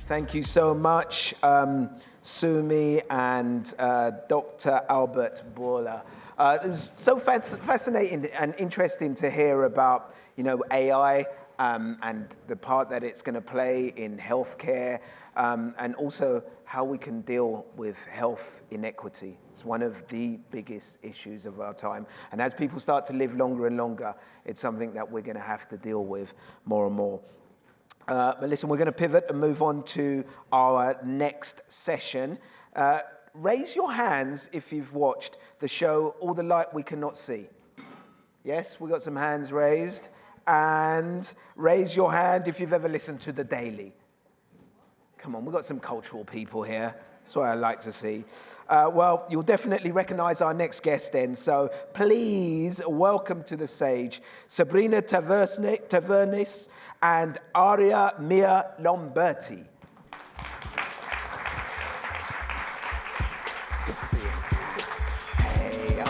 Thank you so much, Sumi and Dr. Albert Bourla. It was so fascinating and interesting to hear about, AI and the part that it's going to play in healthcare, and also how we can deal with health inequity. It's one of the biggest issues of our time. And as people start to live longer and longer, it's something that we're going to have to deal with more and more. But listen, we're going to pivot and move on to our next session. Raise your hands if you've watched the show All the Light We Cannot See. Yes, we got some hands raised. And raise your hand if you've ever listened to The Daily. Come on, we've got some cultural people here. That's what I like to see. Well, you'll definitely recognize our next guest then. So please welcome to the stage Sabrina Tavernise and Aria Mia Loberti. Good to see you. Hey,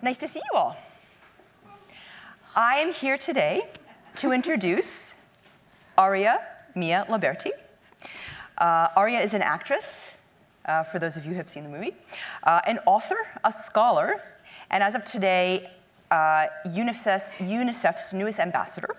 Nice to see you all. I am here today to introduce Aria Mia Loberti. Aria is an actress, for those of you who have seen the movie, an author, a scholar, and as of today, UNICEF's newest ambassador.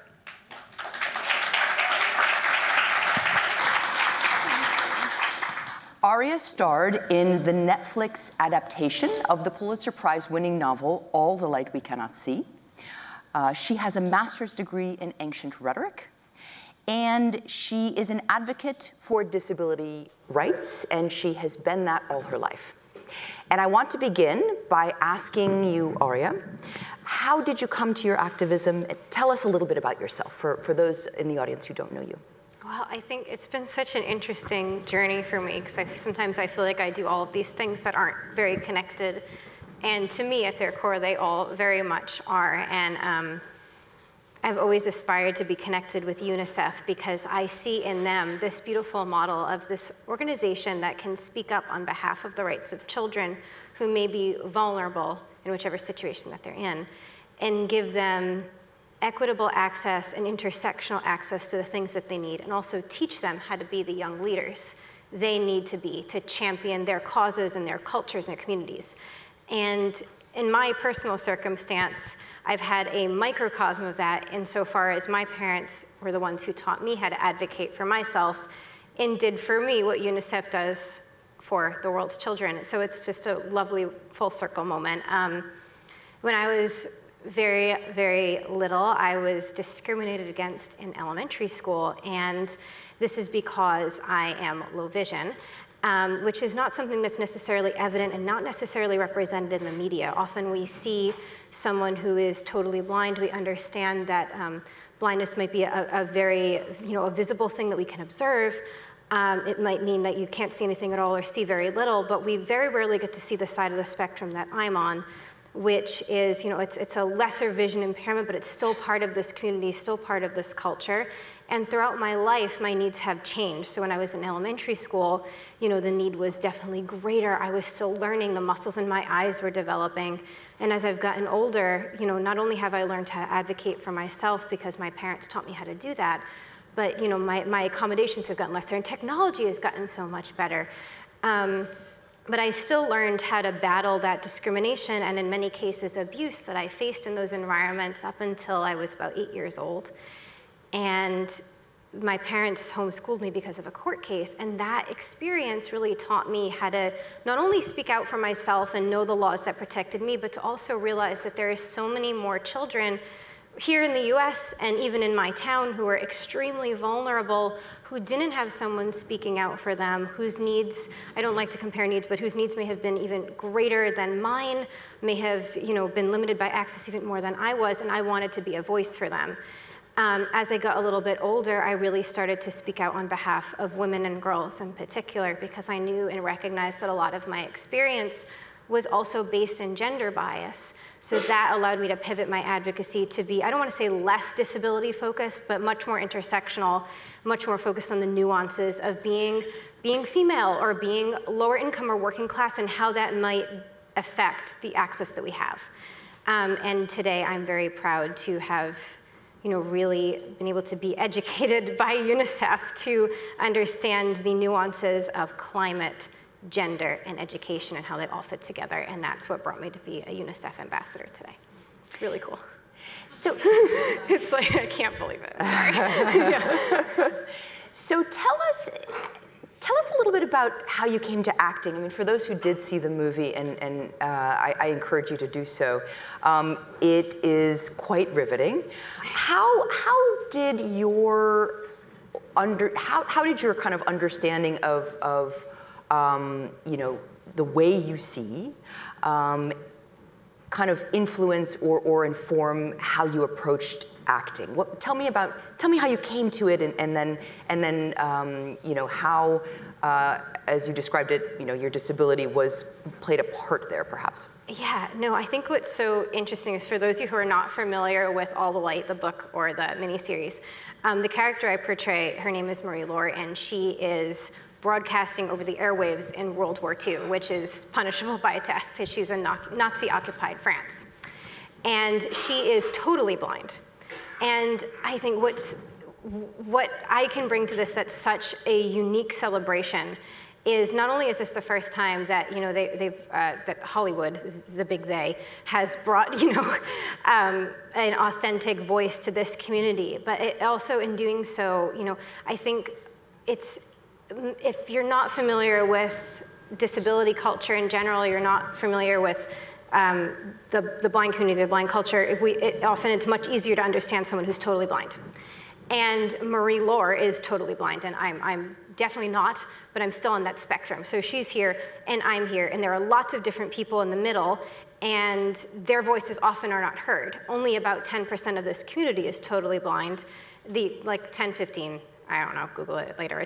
Aria starred in the Netflix adaptation of the Pulitzer Prize-winning novel, All the Light We Cannot See. She has a master's degree in ancient rhetoric, and she is an advocate for disability rights, and she has been that all her life. And I want to begin by asking you, Aria, how did you come to your activism? Tell us a little bit about yourself, for those in the audience who don't know you. Well, I think it's been such an interesting journey for me, because sometimes I feel like I do all of these things that aren't very connected. And to me, at their core, they all very much are. And I've always aspired to be connected with UNICEF because I see in them this beautiful model of this organization that can speak up on behalf of the rights of children who may be vulnerable in whichever situation that they're in, and give them equitable access and intersectional access to the things that they need, and also teach them how to be the young leaders they need to be to champion their causes and their cultures and their communities. And in my personal circumstance, I've had a microcosm of that insofar as my parents were the ones who taught me how to advocate for myself and did for me what UNICEF does for the world's children. So it's just a lovely full circle moment. When I was very, very little, I was discriminated against in elementary school, and this is because I am low vision, which is not something that's necessarily evident and not necessarily represented in the media. Often we see someone who is totally blind. We understand that blindness might be a very, a visible thing that we can observe. It might mean that you can't see anything at all or see very little, but we very rarely get to see the side of the spectrum that I'm on, which is, it's a lesser vision impairment, but it's still part of this community, still part of this culture. And throughout my life, my needs have changed. So when I was in elementary school, the need was definitely greater. I was still learning, the muscles in my eyes were developing. And as I've gotten older, not only have I learned to advocate for myself because my parents taught me how to do that, but my accommodations have gotten lesser and technology has gotten so much better. But I still learned how to battle that discrimination and in many cases abuse that I faced in those environments up until I was about 8 years old. And my parents homeschooled me because of a court case, and that experience really taught me how to not only speak out for myself and know the laws that protected me, but to also realize that there is so many more children here in the US and even in my town who are extremely vulnerable, who didn't have someone speaking out for them, whose needs, I don't like to compare needs, but whose needs may have been even greater than mine, may have been limited by access even more than I was, and I wanted to be a voice for them. As I got a little bit older, I really started to speak out on behalf of women and girls in particular, because I knew and recognized that a lot of my experience was also based in gender bias. So that allowed me to pivot my advocacy to be, I don't want to say less disability focused, but much more intersectional, much more focused on the nuances of being female or being lower income or working class, and how that might affect the access that we have. And today I'm very proud to have really been able to be educated by UNICEF to understand the nuances of climate, gender, and education and how they all fit together. And that's what brought me to be a UNICEF ambassador today. It's really cool. So it's like, I can't believe it. Sorry. Yeah. So tell us a little bit about how you came to acting. I mean, for those who did see the movie, and I encourage you to do so, it is quite riveting. How did your kind of understanding of the way you see kind of influence or inform how you approached acting? Tell me how you came to it, and then how, as you described it, your disability played a part there, perhaps. Yeah, no, I think what's so interesting is, for those of you who are not familiar with All the Light, the book or the miniseries, the character I portray, her name is Marie Laure, and she is broadcasting over the airwaves in World War II, which is punishable by death, because she's in Nazi-occupied France. And she is totally blind. And I think what I can bring to this that's such a unique celebration is, not only is this the first time that that Hollywood, the big they, has brought an authentic voice to this community, but it also, in doing so, I think if you're not familiar with disability culture in general, you're not familiar with the blind community, the blind culture, often it's much easier to understand someone who's totally blind. And Marie Laure is totally blind, and I'm definitely not, but I'm still on that spectrum. So she's here, and I'm here, and there are lots of different people in the middle, and their voices often are not heard. Only about 10% of this community is totally blind. 10, 15, I don't know, Google it later.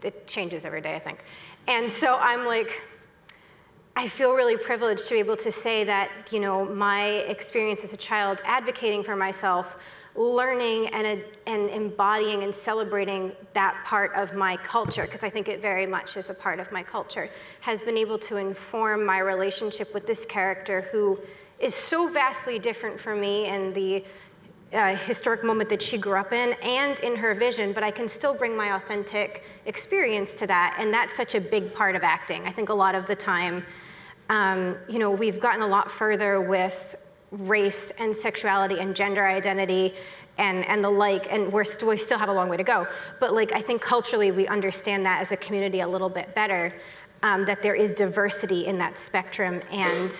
It changes every day, I think. And so I feel really privileged to be able to say that, my experience as a child advocating for myself, learning and embodying and celebrating that part of my culture, because I think it very much is a part of my culture, has been able to inform my relationship with this character, who is so vastly different from me in the historic moment that she grew up in and in her vision, but I can still bring my authentic experience to that, and that's such a big part of acting. I think a lot of the time, we've gotten a lot further with race and sexuality and gender identity and the like, and we still have a long way to go. But I think culturally we understand that as a community a little bit better, that there is diversity in that spectrum, and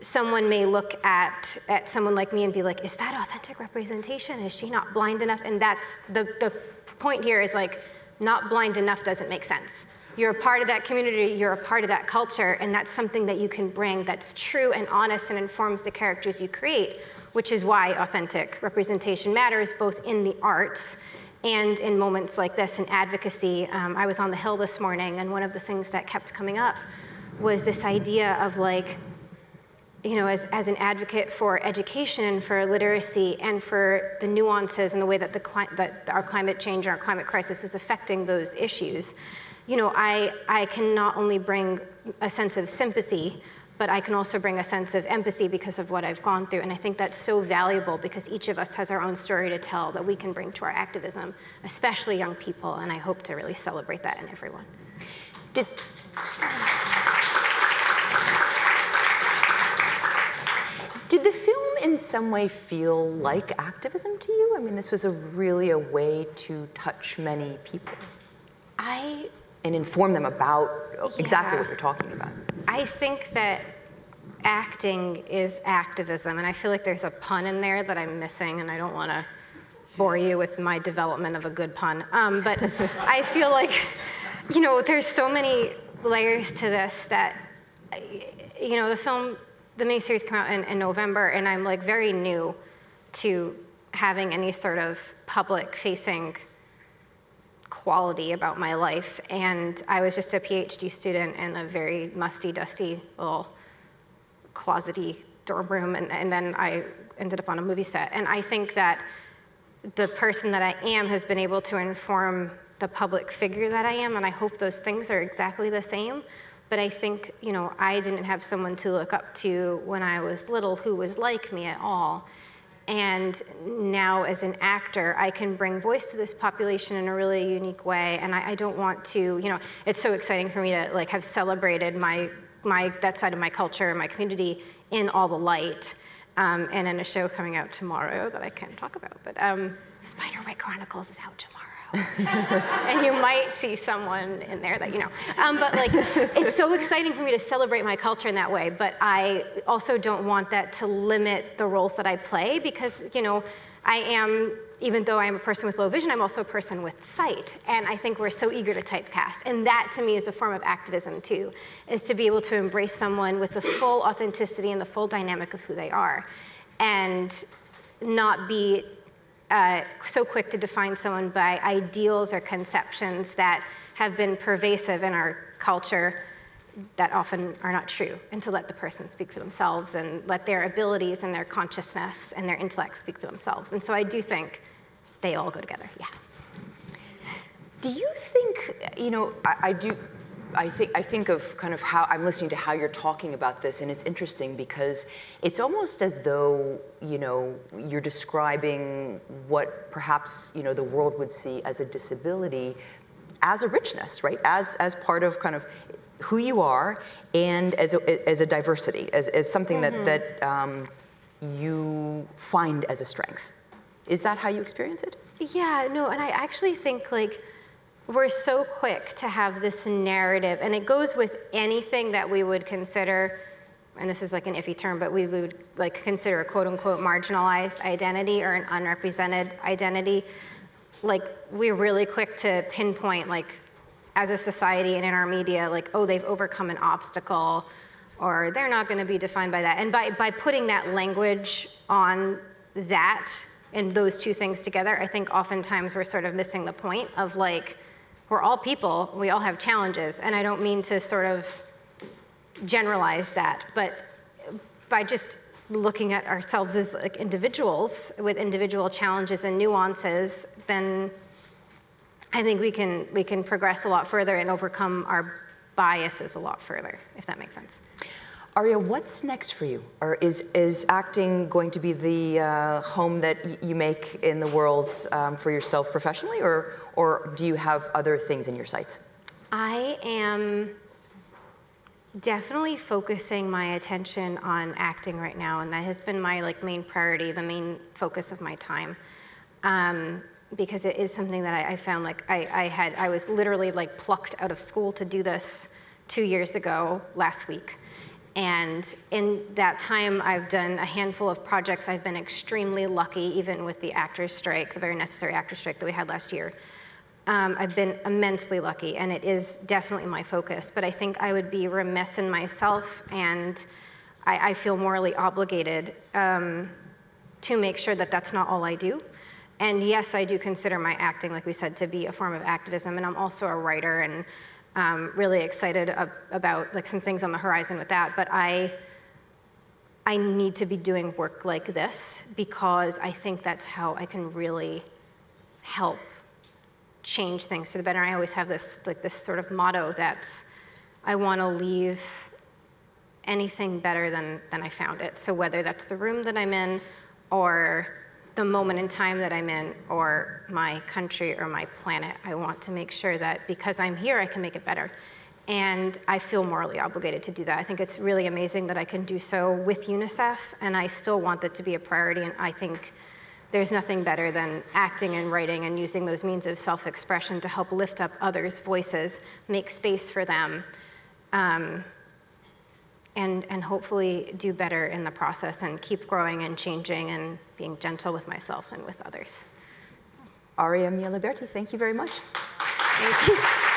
someone may look at someone like me and be like, is that authentic representation? Is she not blind enough? And that's the point here is not blind enough doesn't make sense. You're a part of that community, you're a part of that culture, and that's something that you can bring that's true and honest and informs the characters you create, which is why authentic representation matters, both in the arts and in moments like this in advocacy. I was on the Hill this morning, and one of the things that kept coming up was this idea of as an advocate for education and for literacy and for the nuances and the way that our climate change and our climate crisis is affecting those issues, I can not only bring a sense of sympathy, but I can also bring a sense of empathy because of what I've gone through. And I think that's so valuable, because each of us has our own story to tell that we can bring to our activism, especially young people, and I hope to really celebrate that in everyone. Did the film in some way feel like activism to you? I mean, this was really a way to touch many people and inform them about exactly what you're talking about. I think that acting is activism, and I feel like there's a pun in there that I'm missing, and I don't want to bore you with my development of a good pun. But I feel like, there's so many layers to this that, the miniseries came out in November, and I'm very new to having any sort of public-facing quality about my life. And I was just a PhD student in a very musty, dusty little closety dorm room, and then I ended up on a movie set. And I think that the person that I am has been able to inform the public figure that I am, and I hope those things are exactly the same. But I think, you know, I didn't have someone to look up to when I was little who was like me at all. And now as an actor, I can bring voice to this population in a really unique way. And I don't want to, you know, it's so exciting for me to like have celebrated that side of my culture, my community in all the light. And in a show coming out tomorrow that I can't talk about, but Spiderwhite Chronicles is out tomorrow. And you might see someone in there that you know. But like, it's so exciting for me to celebrate my culture in that way, but I also don't want that to limit the roles that I play because, you know, I am, even though I'm a person with low vision, I'm also a person with sight. And I think we're so eager to typecast. And that to me is a form of activism too, is to be able to embrace someone with the full authenticity and the full dynamic of who they are. And not be so quick to define someone by ideals or conceptions that have been pervasive in our culture that often are not true, and to let the person speak for themselves and let their abilities and their consciousness and their intellect speak for themselves. And so I do think they all go together, yeah. Do you think, you know, I think of kind of how I'm listening to how you're talking about this, and it's interesting because it's almost as though, you know, you're describing what perhaps, you know, the world would see as a disability as a richness, right? As part of kind of who you are and as a diversity, as something that you find as a strength. Is that how you experience it? Yeah, no, and I actually think like, we're so quick to have this narrative, and it goes with anything that we would consider, and this is like an iffy term, but we would like consider a quote unquote marginalized identity or an unrepresented identity. Like we're really quick to pinpoint like as a society and in our media, like, oh, they've overcome an obstacle or they're not gonna be defined by that. And by putting that language on that and those two things together, I think oftentimes we're sort of missing the point of like, we're all people, we all have challenges, and I don't mean to sort of generalize that, but by just looking at ourselves as like individuals with individual challenges and nuances, then I think we can progress a lot further and overcome our biases a lot further, if that makes sense. Aria, what's next for you? Or is acting going to be the home that you make in the world for yourself professionally, or do you have other things in your sights? I am definitely focusing my attention on acting right now, and that has been my like main priority, the main focus of my time, because it is something that I found like I was literally like plucked out of school to do this 2 years ago last week. And in that time, I've done a handful of projects. I've been extremely lucky, even with the actors' strike, the very necessary actors' strike that we had last year. I've been immensely lucky, and it is definitely my focus. But I think I would be remiss in myself, and I feel morally obligated to make sure that that's not all I do. And yes, I do consider my acting, like we said, to be a form of activism, and I'm also a writer, and really excited about like some things on the horizon with that, but I need to be doing work like this because I think that's how I can really help change things for the better. I always have this sort of motto that I want to leave anything better than I found it. So whether that's the room that I'm in or the moment in time that I'm in or my country or my planet, I want to make sure that because I'm here, I can make it better. And I feel morally obligated to do that. I think it's really amazing that I can do so with UNICEF, and I still want that to be a priority, and I think there's nothing better than acting and writing and using those means of self-expression to help lift up others' voices, make space for them, and hopefully do better in the process and keep growing and changing and being gentle with myself and with others. Aria Mia Loberti, thank you very much. Thank you.